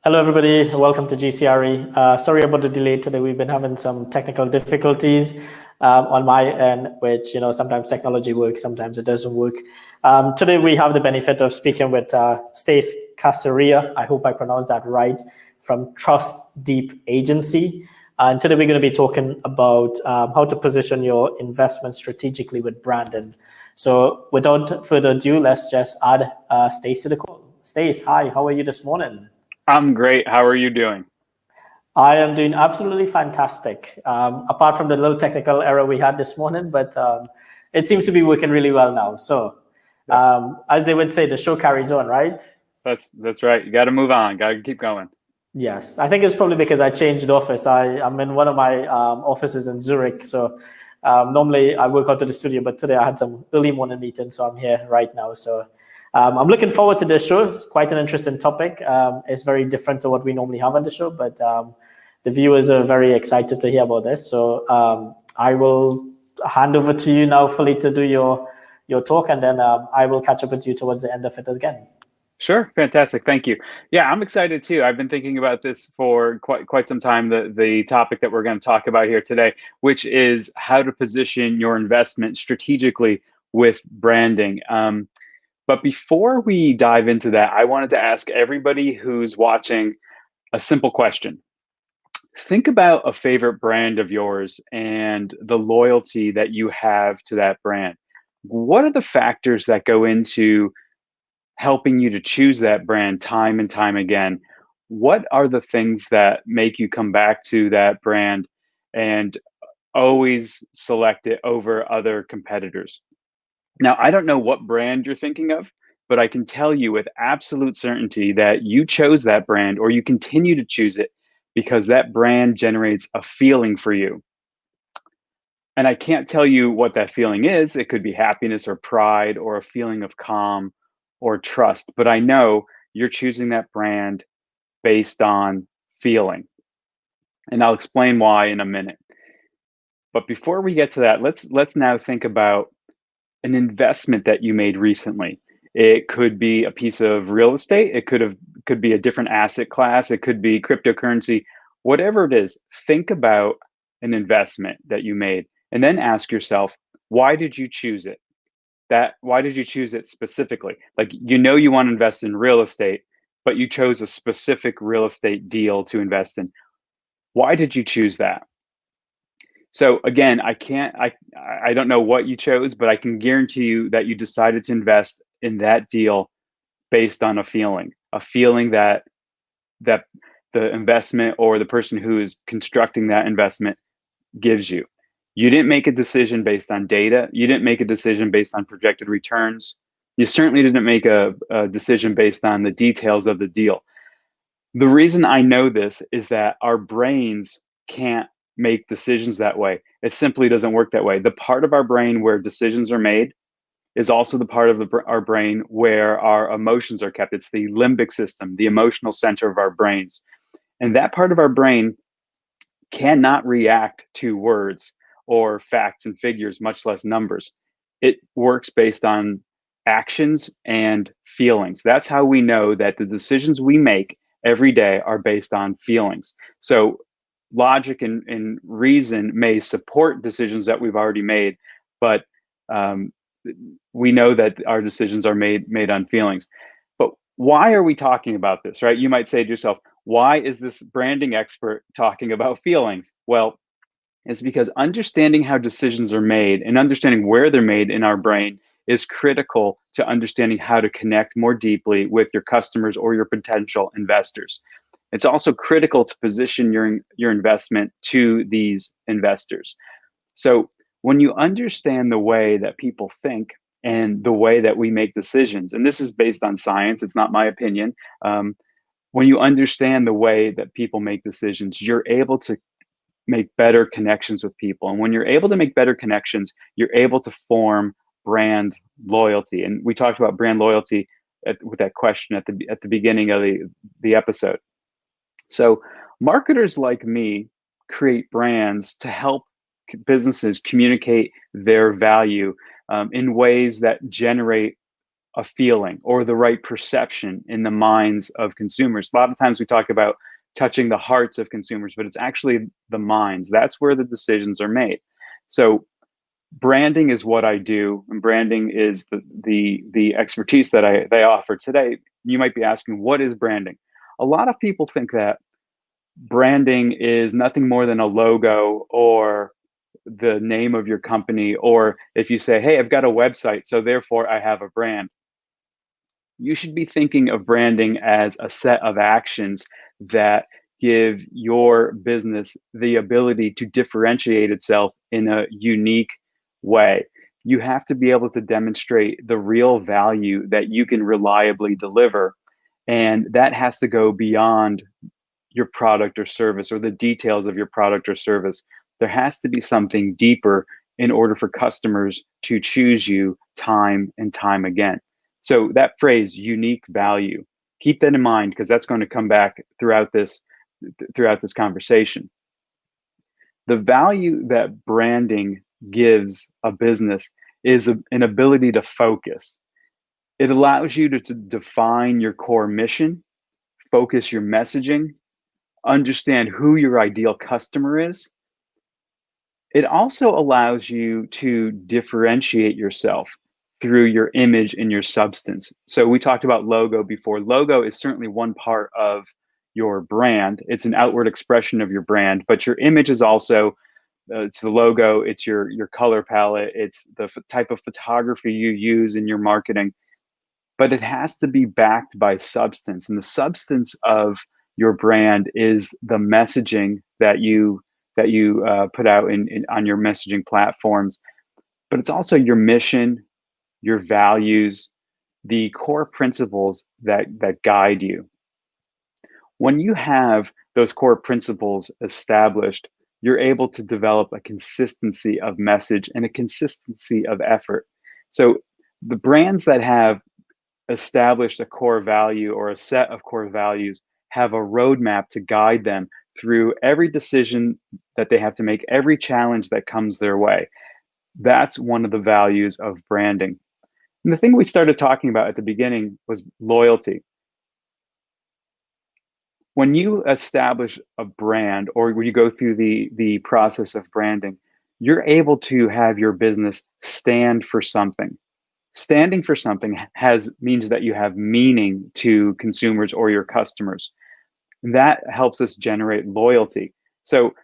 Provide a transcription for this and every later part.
Hello, everybody. Welcome to GCRE. Sorry about the delay today. We've been having some technical difficulties on my end, which, sometimes technology works, sometimes it doesn't work. Today, we have the benefit of speaking with Stace Casaria. I hope I pronounced that right, from Trust Deep Agency. And today, we're going to be talking about how to position your investment strategically with branding. So without further ado, let's just add Stace to the call. Stace, hi, how are you this morning? I'm great. How are you doing? I am doing absolutely fantastic. Apart from the little technical error we had this morning, but it seems to be working really well now. So, as they would say, the show carries on, right? That's right. You got to move on. Got to keep going. Yes, I think it's probably because I changed office. I'm in one of my offices in Zurich. So normally I work out to the studio, but today I had some early morning meeting, so I'm here right now. So I'm looking forward to this show. It's quite an interesting topic. It's very different to what we normally have on the show, but the viewers are very excited to hear about this. So I will hand over to you now fully to do your talk, and then I will catch up with you towards the end of it again. Sure. Fantastic. Thank you. Yeah, I'm excited too. I've been thinking about this for quite some time, the topic that we're going to talk about here today, which is how to position your investment strategically with branding. But before we dive into that, I wanted to ask everybody who's watching a simple question. Think about a favorite brand of yours and the loyalty that you have to that brand. What are the factors that go into helping you to choose that brand time and time again? What are the things that make you come back to that brand and always select it over other competitors? Now, I don't know what brand you're thinking of, but I can tell you with absolute certainty that you chose that brand or you continue to choose it because that brand generates a feeling for you. And I can't tell you what that feeling is. It could be happiness or pride or a feeling of calm or trust, but I know you're choosing that brand based on feeling. And I'll explain why in a minute. But before we get to that, let's now think about an investment that you made recently. It could be a piece of real estate, could be a different asset class, it could be cryptocurrency, whatever it is. Think about an investment that you made and then ask yourself, why did you choose it? That why did you choose it specifically? Like you want to invest in real estate, but you chose a specific real estate deal to invest in. Why did you choose that? So again, I don't know what you chose, but I can guarantee you that you decided to invest in that deal based on a feeling that the investment or the person who is constructing that investment gives you. You didn't make a decision based on data. You didn't make a decision based on projected returns. You certainly didn't make a decision based on the details of the deal. The reason I know this is that our brains can't make decisions that way. It simply doesn't work that way. The part of our brain where decisions are made is also the part of our brain where our emotions are kept. It's the limbic system, the emotional center of our brains. And that part of our brain cannot react to words or facts and figures, much less numbers. It works based on actions and feelings. That's how we know that the decisions we make every day are based on feelings. So logic and reason may support decisions that we've already made, but we know that our decisions are made on feelings. But why are we talking about this, right? You might say to yourself, why is this branding expert talking about feelings? Well, it's because understanding how decisions are made and understanding where they're made in our brain is critical to understanding how to connect more deeply with your customers or your potential investors. It's also critical to position your investment to these investors. So when you understand the way that people think and the way that we make decisions, and this is based on science, it's not my opinion. When you understand the way that people make decisions, you're able to make better connections with people. And when you're able to make better connections, you're able to form brand loyalty. And we talked about brand loyalty with that question at the beginning of the episode. So marketers like me create brands to help businesses communicate their value in ways that generate a feeling or the right perception in the minds of consumers. A lot of times we talk about touching the hearts of consumers, but it's actually the minds. That's where the decisions are made. So branding is what I do, and branding is the expertise that I offer today. You might be asking, what is branding? A lot of people think that branding is nothing more than a logo or the name of your company, or if you say, hey, I've got a website, so therefore I have a brand. You should be thinking of branding as a set of actions that give your business the ability to differentiate itself in a unique way. You have to be able to demonstrate the real value that you can reliably deliver. And that has to go beyond your product or service or the details of your product or service. There has to be something deeper in order for customers to choose you time and time again. So that phrase, unique value, keep that in mind because that's going to come back throughout this conversation. The value that branding gives a business is an ability to focus. It allows you to define your core mission, focus your messaging, understand who your ideal customer is. It also allows you to differentiate yourself through your image and your substance. So we talked about logo before. Logo is certainly one part of your brand. It's an outward expression of your brand, but your image is also it's the logo, it's your color palette, it's the type of photography you use in your marketing. But it has to be backed by substance, and the substance of your brand is the messaging that you put out on your messaging platforms. But it's also your mission, your values, the core principles that guide you. When you have those core principles established, you're able to develop a consistency of message and a consistency of effort. So the brands that have established a core value or a set of core values have a roadmap to guide them through every decision that they have to make, every challenge that comes their way. That's one of the values of branding. And the thing we started talking about at the beginning was loyalty. When you establish a brand or when you go through the process of branding, you're able to have your business stand for something. Standing for something means that you have meaning to consumers or your customers. That helps us generate loyalty. So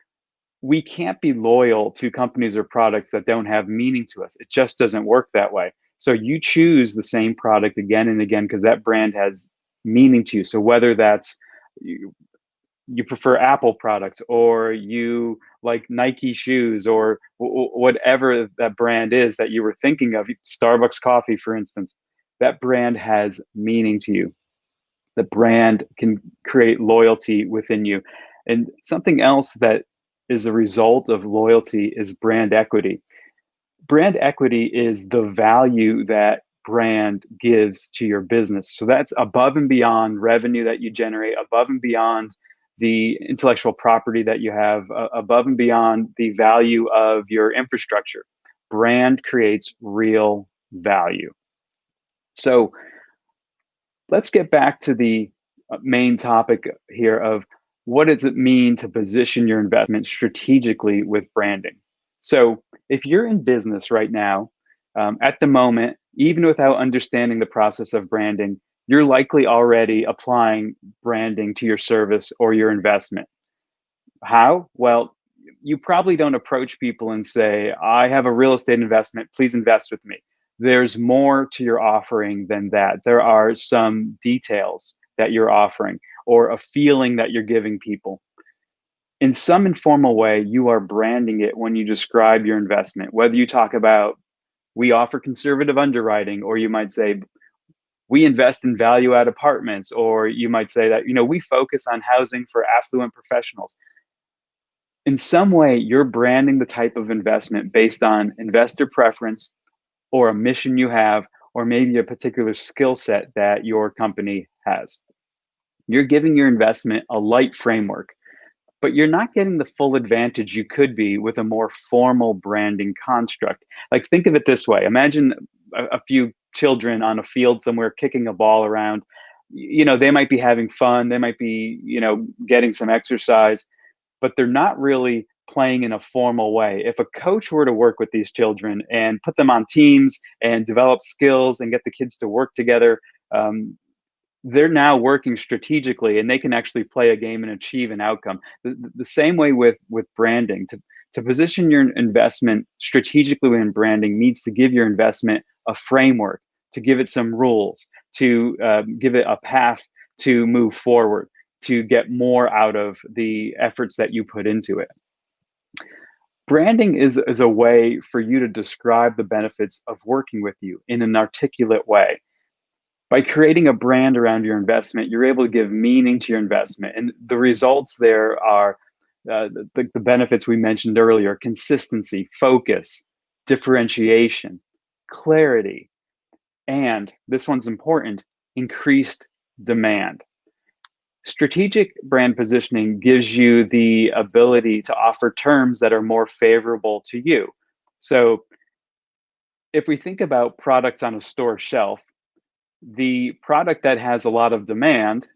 we can't be loyal to companies or products that don't have meaning to us. It just doesn't work that way. So you choose the same product again and again because that brand has meaning to you. So whether that's you prefer Apple products or you like Nike shoes or whatever that brand is that you were thinking of, Starbucks coffee, for instance, that brand has meaning to you. The brand can create loyalty within you. And something else that is a result of loyalty is brand equity. Brand equity is the value that brand gives to your business. So that's above and beyond revenue that you generate, above and beyond the intellectual property that you have, above and beyond the value of your infrastructure. Brand creates real value. So let's get back to the main topic here of what does it mean to position your investment strategically with branding? So if you're in business right now, at the moment, even without understanding the process of branding, you're likely already applying branding to your service or your investment. How? Well, you probably don't approach people and say, I have a real estate investment, please invest with me. There's more to your offering than that. There are some details that you're offering or a feeling that you're giving people. In some informal way, you are branding it when you describe your investment, whether you talk about, we offer conservative underwriting, or you might say, we invest in value add apartments, or you might say that, we focus on housing for affluent professionals. In some way, you're branding the type of investment based on investor preference or a mission you have, or maybe a particular skill set that your company has. You're giving your investment a light framework, but you're not getting the full advantage you could be with a more formal branding construct. Like, think of it this way. Imagine a few children on a field somewhere kicking a ball around. They might be having fun, they might be, getting some exercise, but they're not really playing in a formal way. If a coach were to work with these children and put them on teams and develop skills and get the kids to work together, they're now working strategically, and they can actually play a game and achieve an outcome. The same way with branding. To position your investment strategically in branding needs to give your investment a framework, to give it some rules, to give it a path to move forward, to get more out of the efforts that you put into it. Branding is a way for you to describe the benefits of working with you in an articulate way. By creating a brand around your investment, you're able to give meaning to your investment. And the results there are the benefits we mentioned earlier: consistency, focus, differentiation, clarity, and this one's important, increased demand. Strategic brand positioning gives you the ability to offer terms that are more favorable to you. So if we think about products on a store shelf, the product that has a lot of demand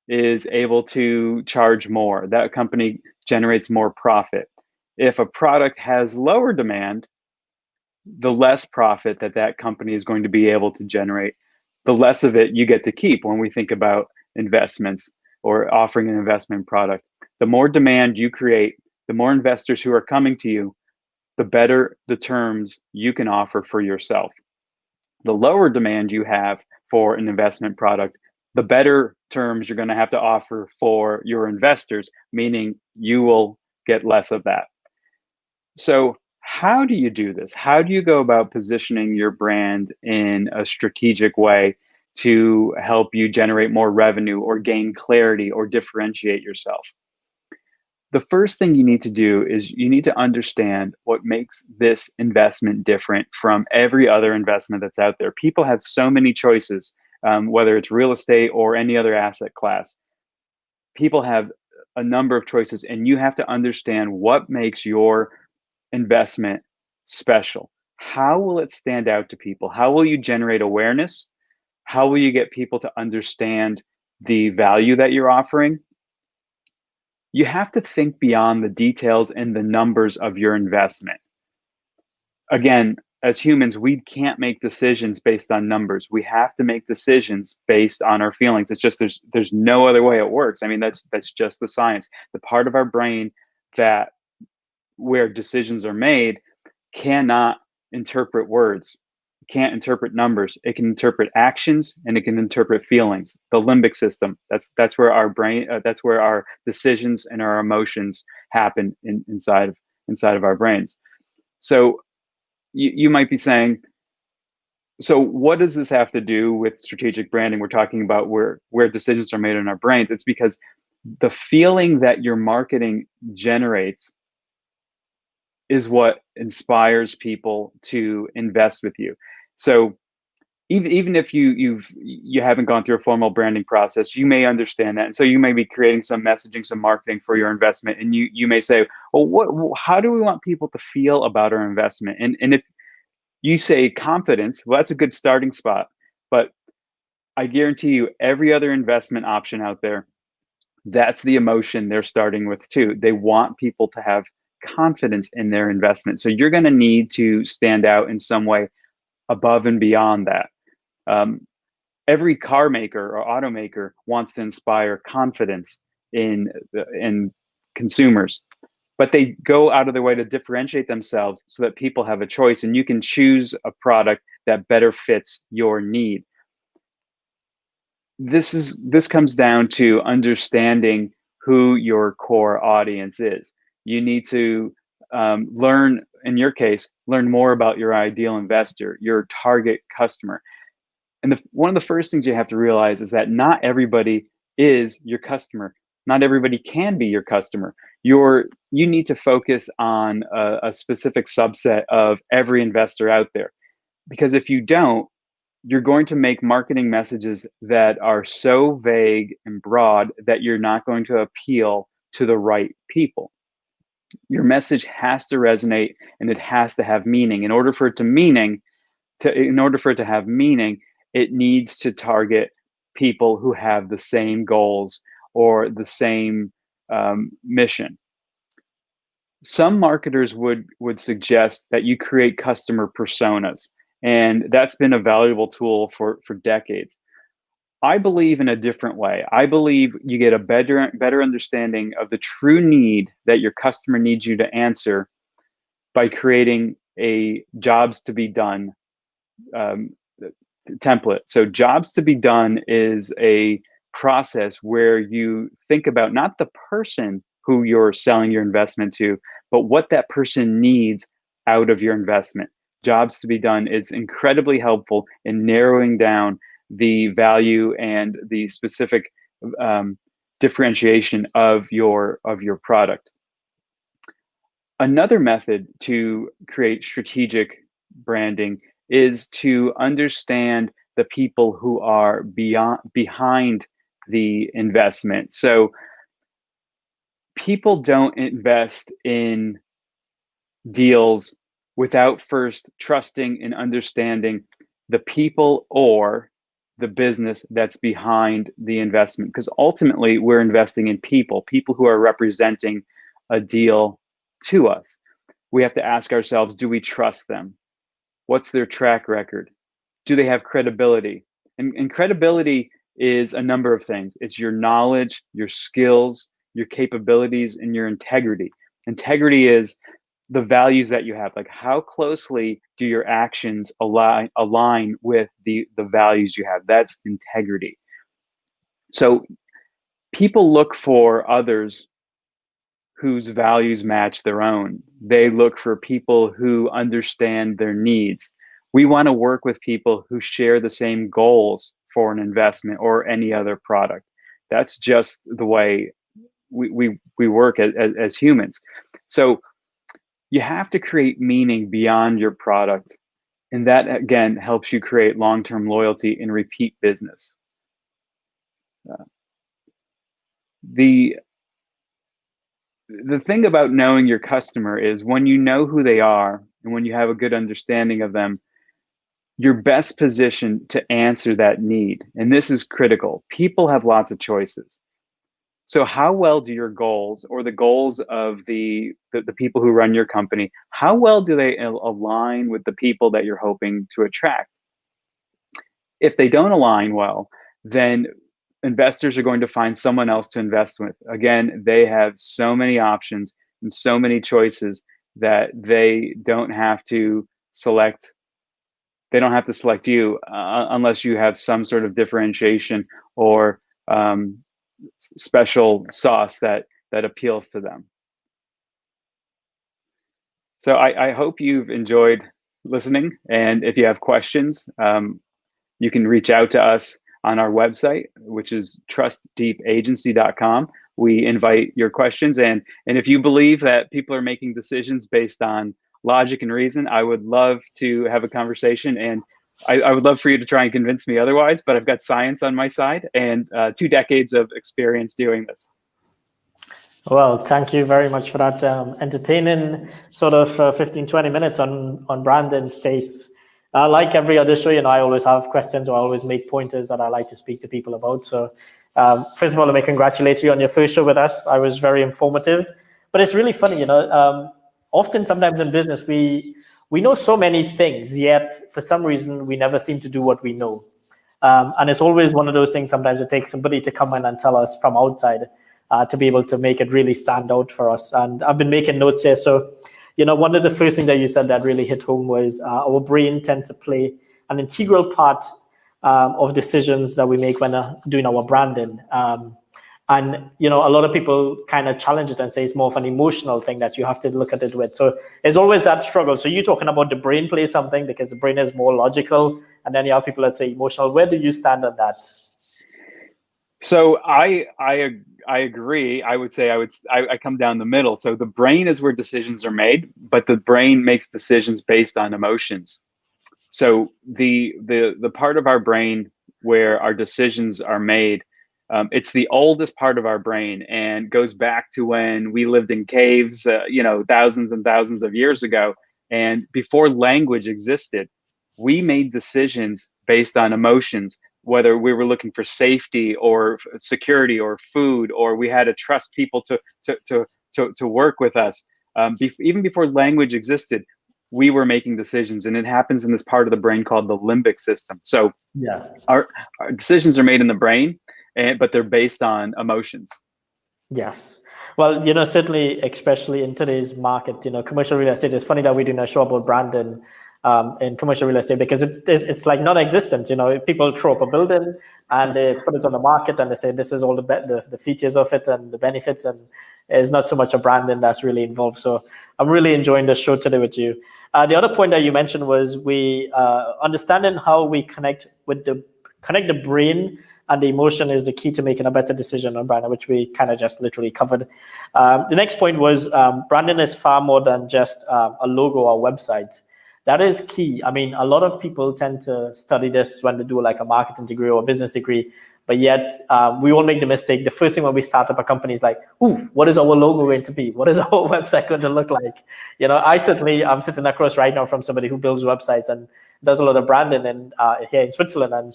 is able to charge more. That company generates more profit. If a product has lower demand, the less profit that company is going to be able to generate, the less of it you get to keep when we think about investments or offering an investment product. The more demand you create, the more investors who are coming to you, the better the terms you can offer for yourself. The lower demand you have for an investment product, the better terms you're going to have to offer for your investors, meaning you will get less of that. So how do you do this? How do you go about positioning your brand in a strategic way to help you generate more revenue or gain clarity or differentiate yourself? The first thing you need to do is you need to understand what makes this investment different from every other investment that's out there. People have so many choices, whether it's real estate or any other asset class. People have a number of choices, and you have to understand what makes your investment special. How will it stand out to people? How will you generate awareness? How will you get people to understand the value that you're offering? You have to think beyond the details and the numbers of your investment. Again, as humans, we can't make decisions based on numbers. We have to make decisions based on our feelings. It's just there's no other way it works. I mean, that's just the science. The part of our brain that where decisions are made cannot interpret words, can't interpret numbers. It can interpret actions, and it can interpret feelings. The limbic system, that's where our brain, that's where our decisions and our emotions happen inside of our brains. So you might be saying, so what does this have to do with strategic branding? We're talking about where decisions are made in our brains. It's because the feeling that your marketing generates is what inspires people to invest with you. So even if you haven't gone through a formal branding process, you may understand that. And so you may be creating some messaging, some marketing for your investment. And you may say, well, how do we want people to feel about our investment? And if you say confidence, well, that's a good starting spot. But I guarantee you, every other investment option out there, that's the emotion they're starting with too. They want people to have confidence in their investment. So you're going to need to stand out in some way above and beyond that. Every car maker or automaker wants to inspire confidence in consumers, but they go out of their way to differentiate themselves so that people have a choice, and you can choose a product that better fits your need. This comes down to understanding who your core audience is. You need to learn, in your case, learn more about your ideal investor, your target customer. And one of the first things you have to realize is that not everybody is your customer. Not everybody can be your customer. You need to focus on a specific subset of every investor out there. Because if you don't, you're going to make marketing messages that are so vague and broad that you're not going to appeal to the right people. Your message has to resonate, and it has to have meaning. In order for it to in order for it to have meaning, it needs to target people who have the same goals or the same mission. Some marketers would suggest that you create customer personas, and that's been a valuable tool for decades. I believe in a different way. I believe you get a better understanding of the true need that your customer needs you to answer by creating a jobs to be done um, template. So jobs to be done is a process where you think about not the person who you're selling your investment to, but what that person needs out of your investment. Jobs to be done is incredibly helpful in narrowing down the value and the specific differentiation of your product. Another method to create strategic branding is to understand the people who are behind the investment. So people don't invest in deals without first trusting and understanding the people or the business that's behind the investment, because ultimately we're investing in people who are representing a deal to us. We have to ask ourselves, do we trust them? What's their track record? Do they have credibility? And credibility is a number of things. It's your knowledge, your skills, your capabilities, and your integrity. Integrity is the values that you have. Like, how closely do your actions align with the values you have? That's integrity. So people look for others whose values match their own. They look for people who understand their needs. We want to work with people who share the same goals for an investment or any other product. That's just the way we work as humans. So you have to create meaning beyond your product. And that, again, helps you create long-term loyalty and repeat business. The thing about knowing your customer is when you know who they are and when you have a good understanding of them, you're best positioned to answer that need. And this is critical. People have lots of choices. So how well do your goals or the goals of the people who run your company, how well do they align with the people that you're hoping to attract? If they don't align well, then investors are going to find someone else to invest with. Again, they have so many options and so many choices that they don't have to select. They don't have to select you unless you have some sort of differentiation or special sauce that appeals to them. So I hope you've enjoyed listening, and if you have questions, you can reach out to us on our website, which is trustdeepagency.com. We invite your questions, and if you believe that people are making decisions based on logic and reason, I would love to have a conversation, and I would love for you to try and convince me otherwise, but I've got science on my side and 2 decades of experience doing this. Well, thank you very much for that entertaining sort of 15, 20 minutes on branding, Stace. Like every other show, I always have questions or I always make pointers that I like to speak to people about. So first of all, let me congratulate you on your first show with us. I was very informative, but it's really funny, often sometimes in business, we know so many things, yet for some reason, we never seem to do what we know. And it's always one of those things, sometimes it takes somebody to come in and tell us from outside to be able to make it really stand out for us. And I've been making notes here. So, one of the first things that you said that really hit home was our brain tends to play an integral part of decisions that we make when doing our branding. And, a lot of people kind of challenge it and say it's more of an emotional thing that you have to look at it with. So there's always that struggle. So you're talking about the brain plays something because the brain is more logical. And then you have people that say emotional. Where do you stand on that? So I agree. I would say I come down the middle. So the brain is where decisions are made, but the brain makes decisions based on emotions. So the part of our brain where our decisions are made, it's the oldest part of our brain and goes back to when we lived in caves, thousands and thousands of years ago, and before language existed. we made decisions based on emotions, whether we were looking for safety or security or food, or we had to trust people to work with us. Even before language existed, we were making decisions, and it happens in this part of the brain called the limbic system. So Yeah. our decisions are made in the brain, but they're based on emotions. Yes. Well, certainly, especially in today's market, commercial real estate, it's funny that we do not show about branding in commercial real estate, because it's like non-existent. People throw up a building and they put it on the market and they say this is all the features of it and the benefits, and there's not so much a branding that's really involved. So I'm really enjoying the show today with you. The other point that you mentioned was we understanding how we connect the brain and the emotion is the key to making a better decision on branding, which we kind of just literally covered. The next point was branding is far more than just a logo or website. That is key. I mean, a lot of people tend to study this when they do like a marketing degree or a business degree, but yet we all make the mistake. The first thing when we start up a company is like, ooh, what is our logo going to be? What is our website going to look like? I'm sitting across right now from somebody who builds websites and does a lot of branding here in Switzerland, and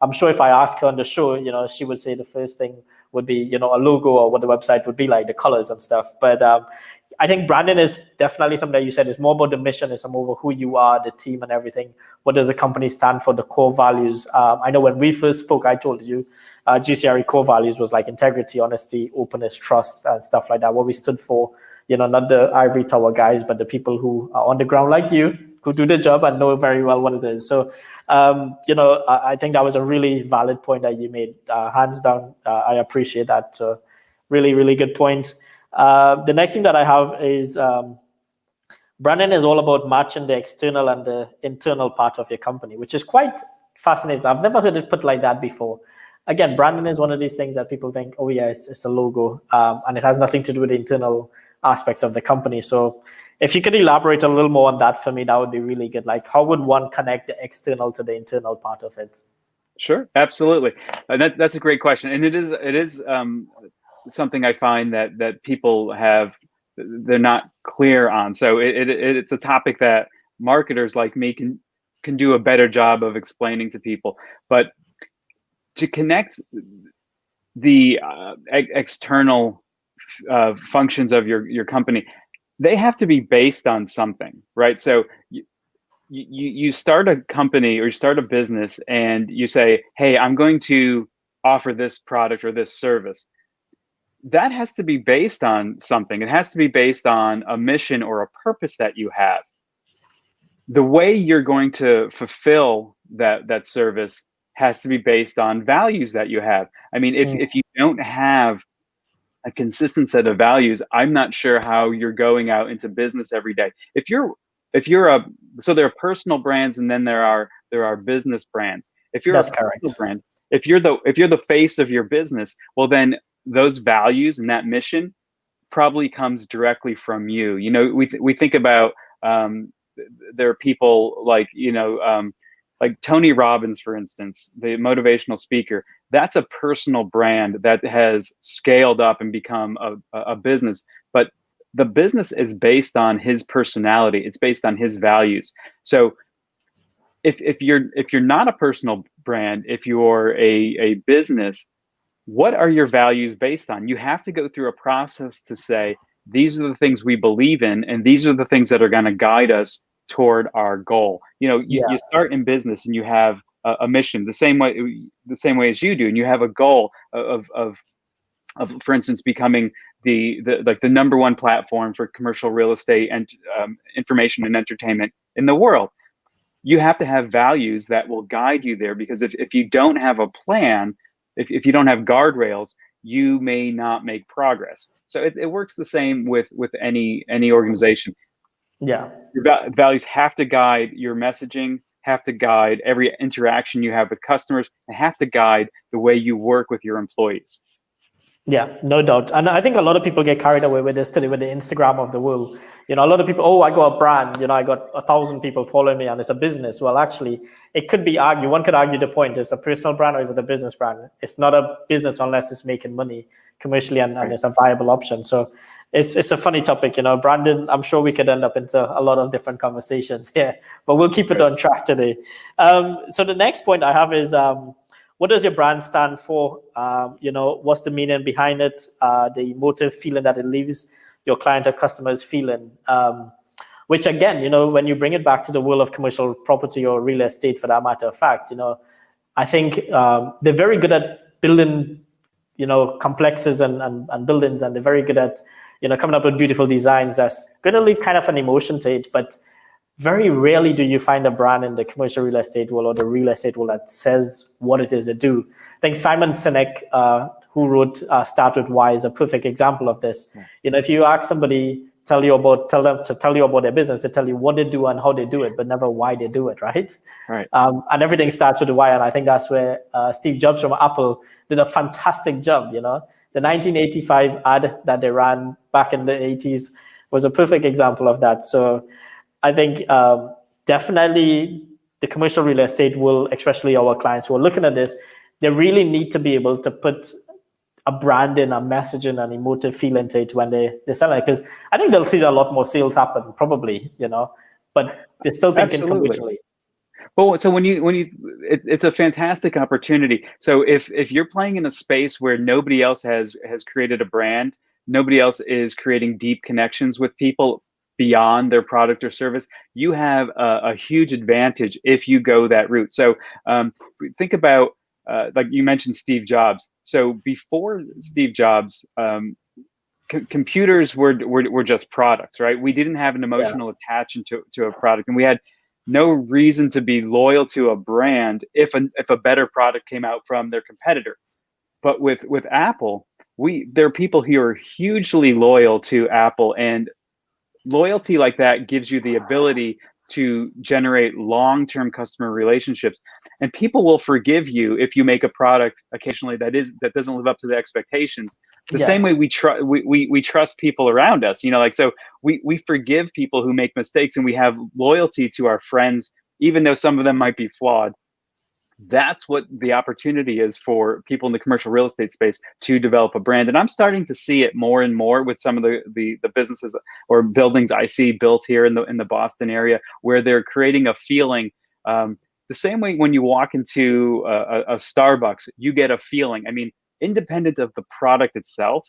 I'm sure if I ask her on the show, she would say the first thing would be, a logo or what the website would be like, the colors and stuff. But I think branding is definitely something that you said is more about the mission, it's more about who you are, the team and everything. What does the company stand for, the core values? I know when we first spoke, I told you GCRE core values was like integrity, honesty, openness, trust, and stuff like that. What we stood for, not the ivory tower guys, but the people who are on the ground like you, who do the job and know very well what it is. So, I think that was a really valid point that you made. Hands down, I appreciate that. Really, really good point. The next thing that I have is branding is all about matching the external and the internal part of your company, which is quite fascinating. I've never heard it put like that before. Again, branding is one of these things that people think, oh yeah, it's a logo, and it has nothing to do with the internal aspects of the company. So if you could elaborate a little more on that for me, that would be really good. Like, how would one connect the external to the internal part of it? Sure, absolutely. That's a great question, and it is something I find that people they're not clear on. So it's a topic that marketers like me can do a better job of explaining to people. But to connect the external functions of your company, they have to be based on something, right? So you start a company or you start a business and you say, hey, I'm going to offer this product or this service. That has to be based on something. It has to be based on a mission or a purpose that you have. The way you're going to fulfill that service has to be based on values that you have. I mean, if you don't have a consistent set of values, I'm not sure how you're going out into business every day. So there are personal brands and then there are business brands. If you're That's a correct. personal brand, if you're the face of your business, well then those values and that mission probably comes directly from you. We think about there are people like Tony Robbins, for instance, the motivational speaker. That's a personal brand that has scaled up and become a business. But the business is based on his personality. It's based on his values. So if you're not a personal brand, if you're a business, what are your values based on? You have to go through a process to say, these are the things we believe in, and these are the things that are going to guide us toward our goal. You start in business and you have a mission the same way as you do, and you have a goal of for instance, becoming the number one platform for commercial real estate and information and entertainment in the world. You have to have values that will guide you there, because if you don't have a plan, if you don't have guardrails, you may not make progress. So it works the same with any organization. Yeah. Your values have to guide your messaging, have to guide every interaction you have with customers, and have to guide the way you work with your employees. Yeah, no doubt. And I think a lot of people get carried away with this today, with the Instagram of the world. A lot of people, oh, I got a brand, I got 1,000 people following me and it's a business. Well, actually, it could be one could argue the point, is a personal brand or is it a business brand? It's not a business unless it's making money commercially and it's a viable option. So it's a funny topic, Brandon. I'm sure we could end up into a lot of different conversations here, but we'll keep it on track today. So the next point I have is, what does your brand stand for? What's the meaning behind it? The emotive feeling that it leaves your client or customers feeling. Which again, when you bring it back to the world of commercial property or real estate, for that matter of fact, I think they're very good at building, complexes and buildings, and they're very good at, coming up with beautiful designs that's going to leave kind of an emotion to it. But very rarely do you find a brand in the commercial real estate world or the real estate world that says what it is they do. I think Simon Sinek, who wrote Start With Why, is a perfect example of this. If you ask somebody, tell them to tell you about their business, they tell you what they do and how they do it, but never why they do it, right? Right. And everything starts with the why, and I think that's where Steve Jobs from Apple did a fantastic job. The 1985 ad that they ran back in the 80s was a perfect example of that. So I think definitely the commercial real estate will, especially our clients who are looking at this, they really need to be able to put a brand in, a message in, an emotive feel into it when they sell it, because I think they'll see a lot more sales happen probably, but they're still thinking commercially. Well, so it's a fantastic opportunity. So if you're playing in a space where nobody else has created a brand, nobody else is creating deep connections with people beyond their product or service, you have a huge advantage if you go that route. So think about, like you mentioned Steve Jobs. So before Steve Jobs, computers were just products, right? We didn't have an emotional attachment to a product, and we had no reason to be loyal to a brand if a better product came out from their competitor. But with Apple, there are people who are hugely loyal to Apple, and loyalty like that gives you the ability to generate long-term customer relationships, and people will forgive you if you make a product occasionally that doesn't live up to the expectations. The same way we trust people around us, so we forgive people who make mistakes, and we have loyalty to our friends, even though some of them might be flawed. That's what the opportunity is for people in the commercial real estate space, to develop a brand. And I'm starting to see it more and more with some of the businesses or buildings I see built here in the Boston area, where they're creating a feeling. The same way when you walk into a Starbucks, you get a feeling. I mean, independent of the product itself,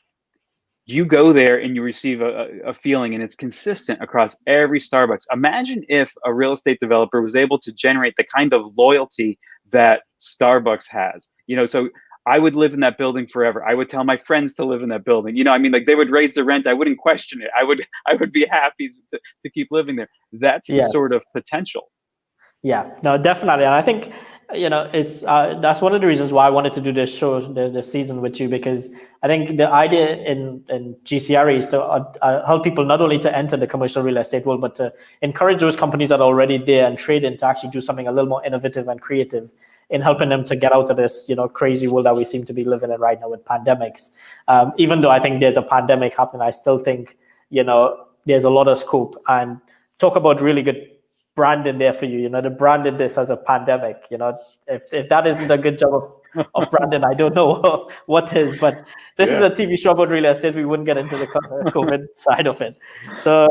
you go there and you receive a feeling, and it's consistent across every Starbucks. Imagine if a real estate developer was able to generate the kind of loyalty that Starbucks has. So I would live in that building forever. I would tell my friends to live in that building. Like they would raise the rent. I wouldn't question it. I would be happy to keep living there. That's the sort of potential. Yeah, no, definitely. And I think, it's that's one of the reasons why I wanted to do this show, this season with you, because I think the idea in GCRE is to help people not only to enter the commercial real estate world, but to encourage those companies that are already there and trade in to actually do something a little more innovative and creative in helping them to get out of this, crazy world that we seem to be living in right now with pandemics. Even though I think there's a pandemic happening, I still think, there's a lot of scope. And talk about really good branding there for you. They branded this as a pandemic. If that isn't a good job of branding, I don't know what is. But this is a TV show about real estate. We wouldn't get into the COVID side of it. So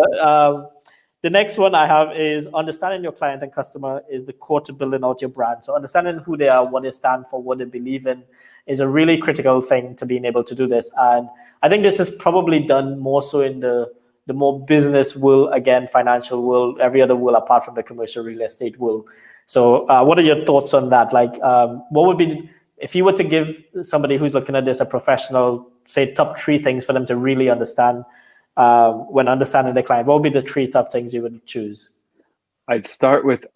the next one I have is understanding your client and customer is the core to building out your brand. So understanding who they are, what they stand for, what they believe in is a really critical thing to being able to do this. And I think this is probably done more so in the more business world, again, financial world, every other world apart from the commercial real estate world. So what are your thoughts on that? Like, what would be, if you were to give somebody who's looking at this, a professional, say top 3 things for them to really understand when understanding the client, what would be the 3 top things you would choose? I'd start with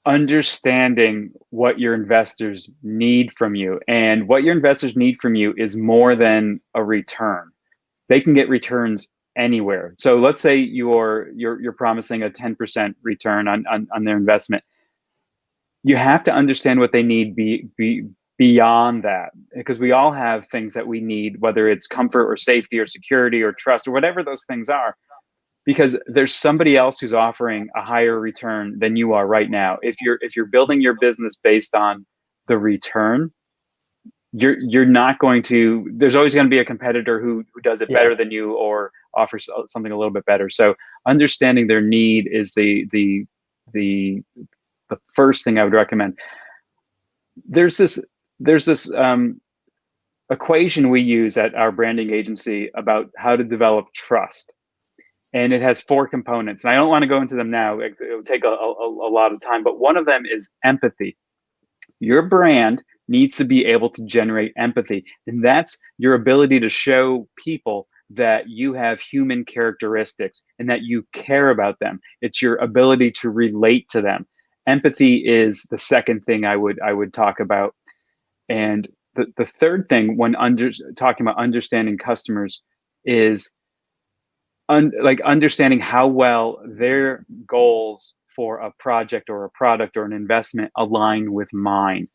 understanding what your investors need from you. And what your investors need from you is more than a return. They can get returns anywhere. So let's say you're promising a 10% return on their investment. You have to understand what they need beyond that, because we all have things that we need, whether it's comfort or safety or security or trust or whatever those things are, because there's somebody else who's offering a higher return than you are right now. If you're building your business based on the return, you're not going to, there's always going to be a competitor who does it Yeah. better than you or offers something a little bit better. So understanding their need is the first thing I would recommend. There's this equation we use at our branding agency about how to develop trust. And it has 4 components. And I don't want to go into them now. It would take a lot of time. But one of them is empathy. Your brand needs to be able to generate empathy. And that's your ability to show people that you have human characteristics and that you care about them. It's your ability to relate to them. Empathy is the second thing I would talk about. And the third thing when talking about understanding customers is understanding how well their goals for a project or a product or an investment align with mine.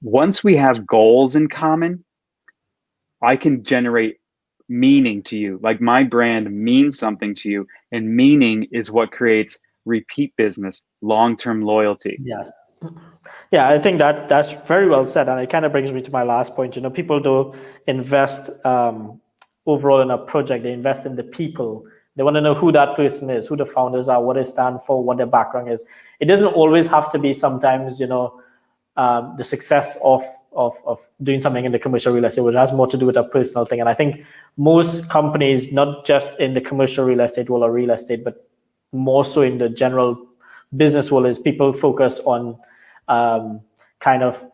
Once we have goals in common, I can generate meaning to you. Like my brand means something to you, and meaning is what creates repeat business, long-term loyalty. Yes. Yeah, I think that's very well said, and it kind of brings me to my last point. People do invest overall in a project. They invest in the people. They want to know who that person is, who the founders are, what they stand for, what their background is. It doesn't always have to be sometimes, the success of doing something in the commercial real estate. It has more to do with a personal thing. And I think most companies, not just in the commercial real estate world or real estate, but more so in the general business world, is people focus on kind of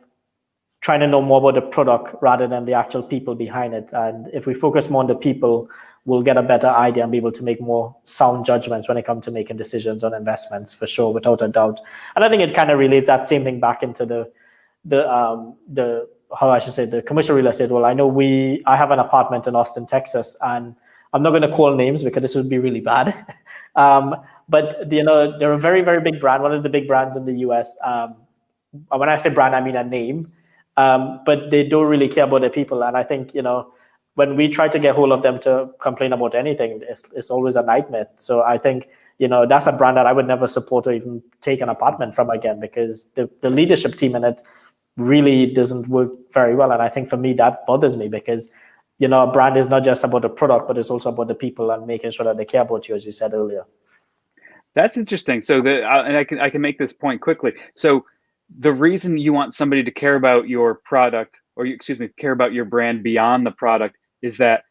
trying to know more about the product rather than the actual people behind it. And if we focus more on the people, we'll get a better idea and be able to make more sound judgments when it comes to making decisions on investments, for sure, without a doubt. And I think it kind of relates that same thing back into the how I should say, the commercial real estate. Well, I know I have an apartment in Austin, Texas, and I'm not going to call names because this would be really bad. But they're a very, very big brand, one of the big brands in the US. When I say brand, I mean a name. But they don't really care about their people. And I think, when we try to get hold of them to complain about anything, it's always a nightmare. So I think, that's a brand that I would never support or even take an apartment from again, because the leadership team in it really doesn't work very well. And I think for me, that bothers me because, a brand is not just about the product, but it's also about the people and making sure that they care about you, as you said earlier. That's interesting. So and I can make this point quickly. So the reason you want somebody to care about your product, or care about your brand beyond the product, is that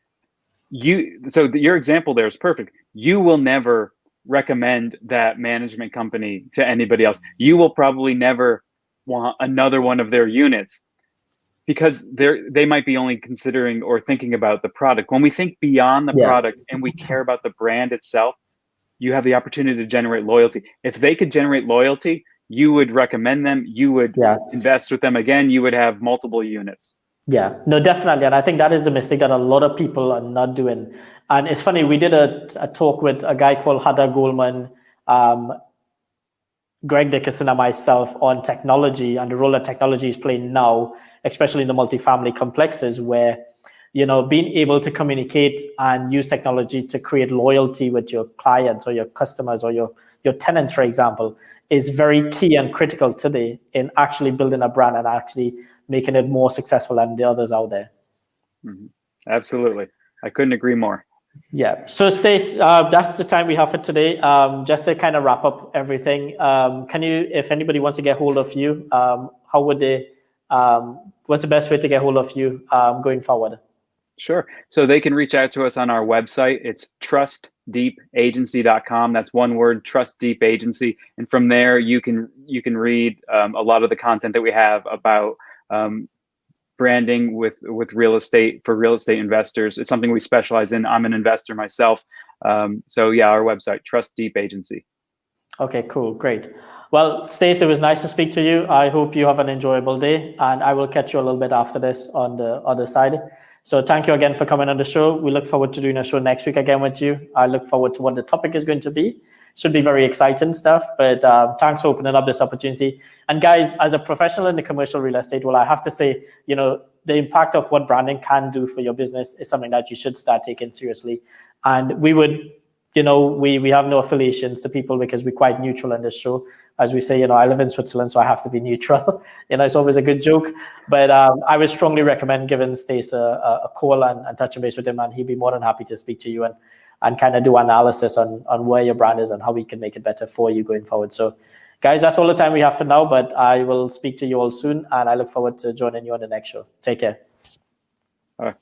your example there is perfect. You will never recommend that management company to anybody else. You will probably never want another one of their units because they might be only considering or thinking about the product. When we think beyond the product and we care about the brand itself, you have the opportunity to generate loyalty. If they could generate loyalty, you would recommend them, you would invest with them again, you would have multiple units. Yeah, no, definitely. And I think that is the mistake that a lot of people are not doing. And it's funny, we did a talk with a guy called Hada Goldman, Greg Dickerson, and myself on technology and the role that technology is playing now, especially in the multifamily complexes, where being able to communicate and use technology to create loyalty with your clients or your customers or your tenants, for example, is very key and critical today in actually building a brand and actually making it more successful than the others out there. Mm-hmm. Absolutely. I couldn't agree more. Yeah. So Stace, that's the time we have for today. Just to kind of wrap up everything, can you, if anybody wants to get hold of you, how would they, what's the best way to get hold of you going forward? Sure. So they can reach out to us on our website. It's trustdeepagency.com. That's one word, Trust Deep Agency. And from there, you can read a lot of the content that we have about branding with real estate for real estate investors. It's something we specialize in. I'm an investor myself. So yeah, our website, Trust Deep Agency. Okay, cool. Great. Well, Stace, it was nice to speak to you. I hope you have an enjoyable day, and I will catch you a little bit after this on the other side. So thank you again for coming on the show. We look forward to doing a show next week again with you. I look forward to what the topic is going to be. Should be very exciting stuff, but thanks for opening up this opportunity. And guys, as a professional in the commercial real estate, well, I have to say, the impact of what branding can do for your business is something that you should start taking seriously. And we would, we have no affiliations to people because we're quite neutral in this show. as we say, I live in Switzerland, so I have to be neutral. It's always a good joke. But I would strongly recommend giving Stace a call and touching base with him, and he'd be more than happy to speak to you and kind of do analysis on where your brand is and how we can make it better for you going forward. So, guys, that's all the time we have for now, but I will speak to you all soon, and I look forward to joining you on the next show. Take care. All right.